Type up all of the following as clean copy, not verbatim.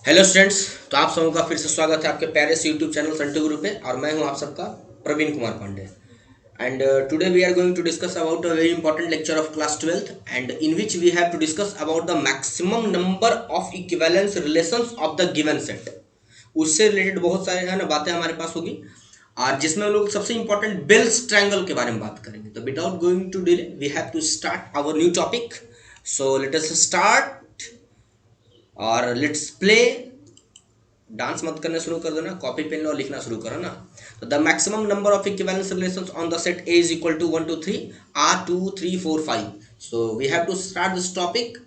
Hello students. तो आप सबों का फिर से स्वागत है आपके प्यारे से यूट्यूब चैनल संटू ग्रुप पे। और मैं हूं आप सबका Praveen Kumar Pandey. And today we are going to discuss about a very important lecture of class 12th and in which we have to discuss about the maximum number of equivalence relations of the given set. उससे related बहुत सारे है ना बातें हमारे पास होगी, और जिसमें हम लोग सबसे इंपॉर्टेंट बेल्स ट्रायंगल के बारे में बात करेंगे। तो without going to delay we have to start our new topic. So let us start और लेट्स प्ले। डांस मत करना शुरू कर दो ना, कॉपी पेन लो, लिखना शुरू करो ना। तो the maximum number of equivalence relations on the set A is equal to 1 2 3 are 2 3 4 5. So we have to start this topic.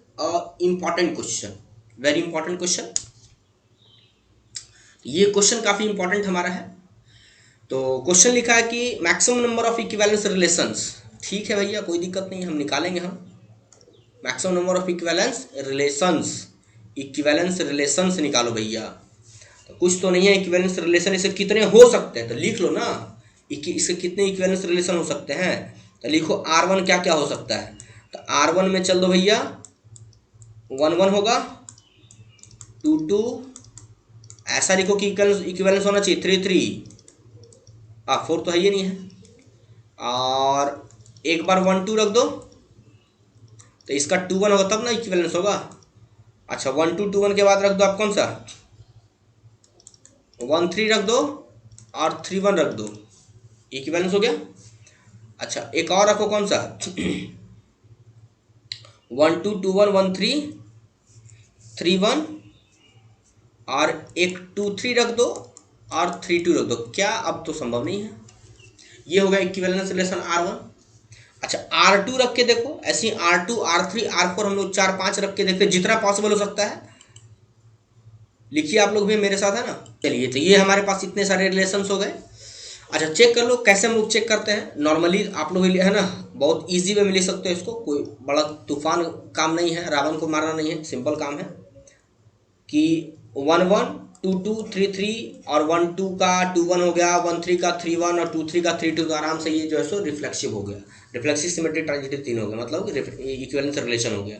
Important question, very important question. ये क्वेश्चन काफी इंपॉर्टेंट हमारा है। तो क्वेश्चन लिखा है कि maximum number of equivalence relations. ठीक है भैया, कोई दिक्कत नहीं, हम निकालेंगे। हम maximum number of equivalence relations निकालो भैया। तो कुछ तो नहीं है इक्विवेलेंस रिलेशन, इसे कितने हो सकते हैं तो लिख लो ना। इसके कितने इक्विवेलेंस रिलेशन हो सकते हैं तो लिखो। R1 क्या क्या हो सकता है। तो R1 में चल दो भैया, 1 1 होगा, 2 2, ऐसा लिखो कि इक्विवेलेंस होना चाहिए 3 3। 4 तो है, ये नहीं है। और एक बार 1 2 रख दो तो इसका 2 1 होगा, तब ना इक्विवेलेंस होगा। अच्छा, 1 2 2 1 के बाद रख दो आप कौन सा, 1 3 रख दो और 3 1 रख दो, इक्विवेलेंस हो गया। अच्छा, एक और रखो, कौन सा 1 2 2 1 1 3 3 1, और एक 2 3 रख दो और 3 2 रख दो। क्या अब तो संभव नहीं है। ये हो गया इक्विवेलेंस रिलेशन R1। अच्छा, R2 रख के देखो, ऐसे ही R2 R3 R4 हम लोग 4 5 रख के देखते, जितना पॉसिबल हो सकता है लिखिए। आप लोग भी मेरे साथ है ना। चलिए, तो ये हमारे पास इतने सारे रिलेशंस हो गए। अच्छा, चेक कर लो। कैसे हम लोग चेक करते हैं, नॉर्मली आप लोग है ना बहुत इजी वे में लिख सकते हो इसको। कोई बड़ा तूफान काम नहीं है, रावण को मारना नहीं है, सिंपल काम है कि 1 1 2 2 3 3 और 1 2 का 2 1 हो गया, 1 3 का 3 1 और 2 3 का 3 2। तो आराम से ये जो है सो रिफ्लेक्सिव हो गया, रिफ्लेक्सिव सिमेट्रिक ट्रांजिटिव 3 हो गया, मतलब इक्विवेलेंस रिलेशन हो गया।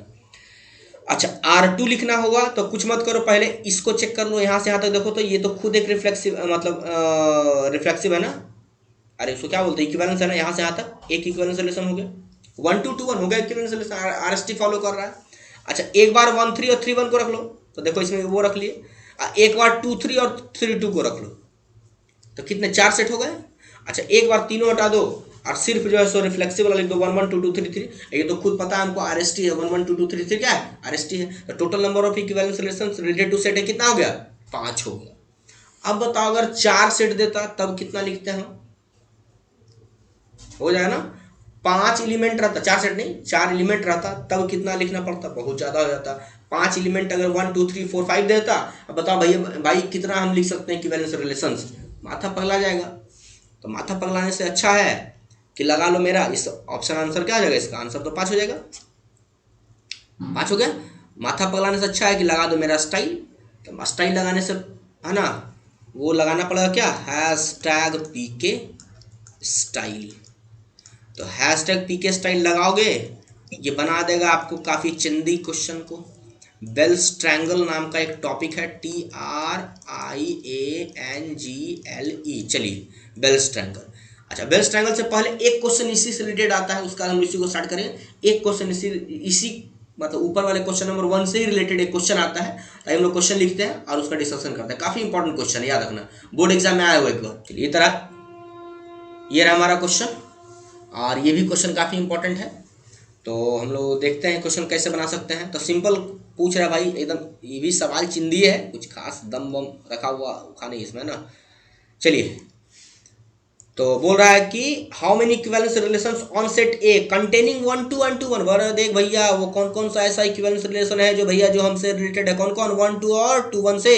अच्छा, R2 लिखना होगा तो कुछ मत करो, पहले इसको चेक कर लो। यहाँ से यहाँ तक देखो तो ये तो खुद एक रिफ्लेक्सिव मतलब रिफ्लेक्सिव है ना। अरे उसको क्या बोलते हैं, इक्विवेलेंस है ना। यहाँ से यहाँ तक एक इक्विवेलेंस रिलेशन हो गया, 1 2 2 1 हो गया इक्विवेलेंस रिलेशन, RST फॉलो कर रहा है। अच्छा, एक बार 1 3 और 3 1 को रख लो, तो देखो इसमें वो रख लिए। एक बार 2 3 और 3 2 को रख लो, तो कितने 4 सेट हो गए। अच्छा, एक बार तीनों हटा दो और सिर्फ जो है सो रिफ्लेक्सिव वाला लिख दो, 1 1 2 2 3 3। ये तो खुद पता है हमको, RST है 1 1 2 2 3 3 क्या है, RST है। तो total number of equivalence relations related to set है, कितना हो गया, 5 हो गया। अब बताओ अगर 4 सेट देता तब कितना लिखते हैं हम, हो जाए ना। 5 एलिमेंट रहता, 4 सेट नहीं 4 एलिमेंट रहता तब कितना लिखना पड़ता, बहुत ज्यादा हो जाता। 5 एलिमेंट अगर 1 2 3 4 5 देता, अब बताओ भैया भाई कितना हम लिख सकते हैं इक्विवेलेंस रिलेशंस, माथा पगला जाएगा। तो माथा पगलाने से अच्छा है कि लगा लो मेरा इस ऑप्शन आंसर क्या हो जाएगा, इसका आंसर तो 5 हो जाएगा। 5 हो गया। माथा पगलाने से अच्छा है कि लगा दो मेरा स्टाइल। तो स्टाइल लगाने से है ना, वो लगाना पड़ेगा क्या, हैशटैग PK स्टाइल। तो हैशटैग PK स्टाइल लगाओगे, ये बना देगा आपको काफ़ी चंदी क्वेश्चन को। बेल्स ट्रायंगल नाम का एक टॉपिक है, TRIANGLE। चलिए, बेल्स ट्रायंगल। अच्छा, बेल्स ट्रायंगल से पहले एक क्वेश्चन इसी से रिलेटेड आता है, उसका हम इसी को स्टार्ट करेंगे। एक क्वेश्चन इसी मतलब ऊपर वाले क्वेश्चन नंबर 1 से ही रिलेटेड एक क्वेश्चन आता है, ताकि हम लोग क्वेश्चन लिखते हैं और उसका डिस्कशन करते हैं। काफी इंपॉर्टेंट क्वेश्चन है, याद रखना, बोर्ड एग्जाम में आया हुआ एक बार। चलिए, तरह ये रहा हमारा क्वेश्चन, और ये भी क्वेश्चन काफ़ी इंपॉर्टेंट है। तो हम लोग देखते हैं क्वेश्चन कैसे बना सकते हैं। तो सिंपल पूछ रहा है भाई, एकदम ये भी सवाल चिंदी है, कुछ खास दम बम रखा हुआ उखा नहीं इसमें ना। चलिए, तो बोल रहा है कि how many equivalence relations on set A containing 1 2 1 2 1। बड़ा देख भैया वो कौन कौन सा ऐसा इक्विवेलेंस रिलेशन है जो भैया जो हमसे रिलेटेड है, कौन कौन, 1 2 और 2 1 से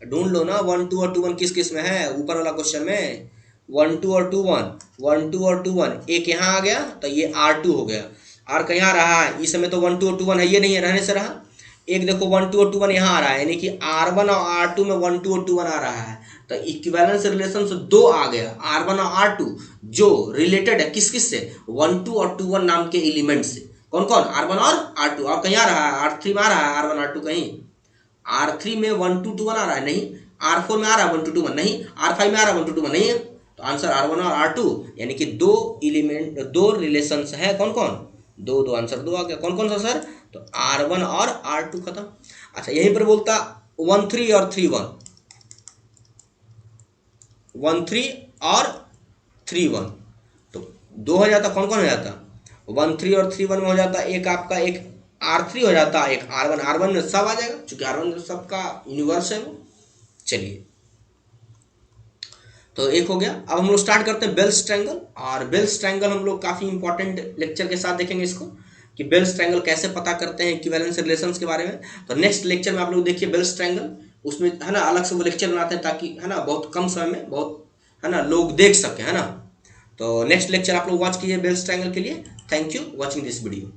ढूंढ लो ना। 1 2 और 2 1 किस किस में है, ऊपर वाला क्वेश्चन में 1 2 और 2 1, 1 2 और 2 1। एक यहाँ आ गया तो ये R2 हो गया। R कहीं आ रहा है, इस समय तो 1 2 और 2 1 है, ये नहीं है, रहने से रहा। एक देखो 1 2 और 2 1 यहाँ आ रहा है, यानी कि R1 और R2 में 1 2 और 2 1 आ रहा है। तो इक्विवेलेंस रिलेशन से 2 आ गया, R1 और R2, जो रिलेटेड है किस किस से, 1 2 और 2 1 नाम के एलिमेंट से। कौन कौन, R1 और R2। और कहीं आ रहा है, R3 में आ रहा है R1 R2 कहीं, R3 में 1 2 2 1 आ रहा है नहीं, R4 में आ रहा है 1 2 2 1 नहीं, R5 में आ रहा है 1 2 2 1 नहीं है, तो आंसर R1 और R2, यानी कि दो एलिमेंट, दो रिलेशंस है, कौन कौन, दो, दो आंसर दो आ गया, कौन कौन सा सर, तो R1 और R2 खत्म। अच्छा यहीं पर बोलता 1 3 और 3 1, 1 3 और 3 1, तो दो हो जाता, कौन कौन हो जाता, 1 3 और 3 1 में हो जाता एक आपका, एक R3 हो जाता, एक R1, R1 में सब आ जाएगा क्योंकि R1 सबका यूनिवर्स है वो। चलिए तो एक हो गया। अब हम लोग स्टार्ट करते हैं बेल्स ट्रायंगल, और बेल्स ट्रायंगल हम लोग काफ़ी इंपॉर्टेंट लेक्चर के साथ देखेंगे इसको कि बेल्स ट्रायंगल कैसे पता करते हैं इक्विवेलेंस रिलेशंस के बारे में। तो नेक्स्ट लेक्चर में आप लोग देखिए बेल्स ट्रायंगल, उसमें है ना अलग से वो लेक्चर बनाते हैं ताकि है ना बहुत कम समय में बहुत है ना लोग देख सकें, है ना। तो नेक्स्ट लेक्चर आप लोग वॉच कीजिए बेल्स ट्रायंगल के लिए। Thank you watching this video.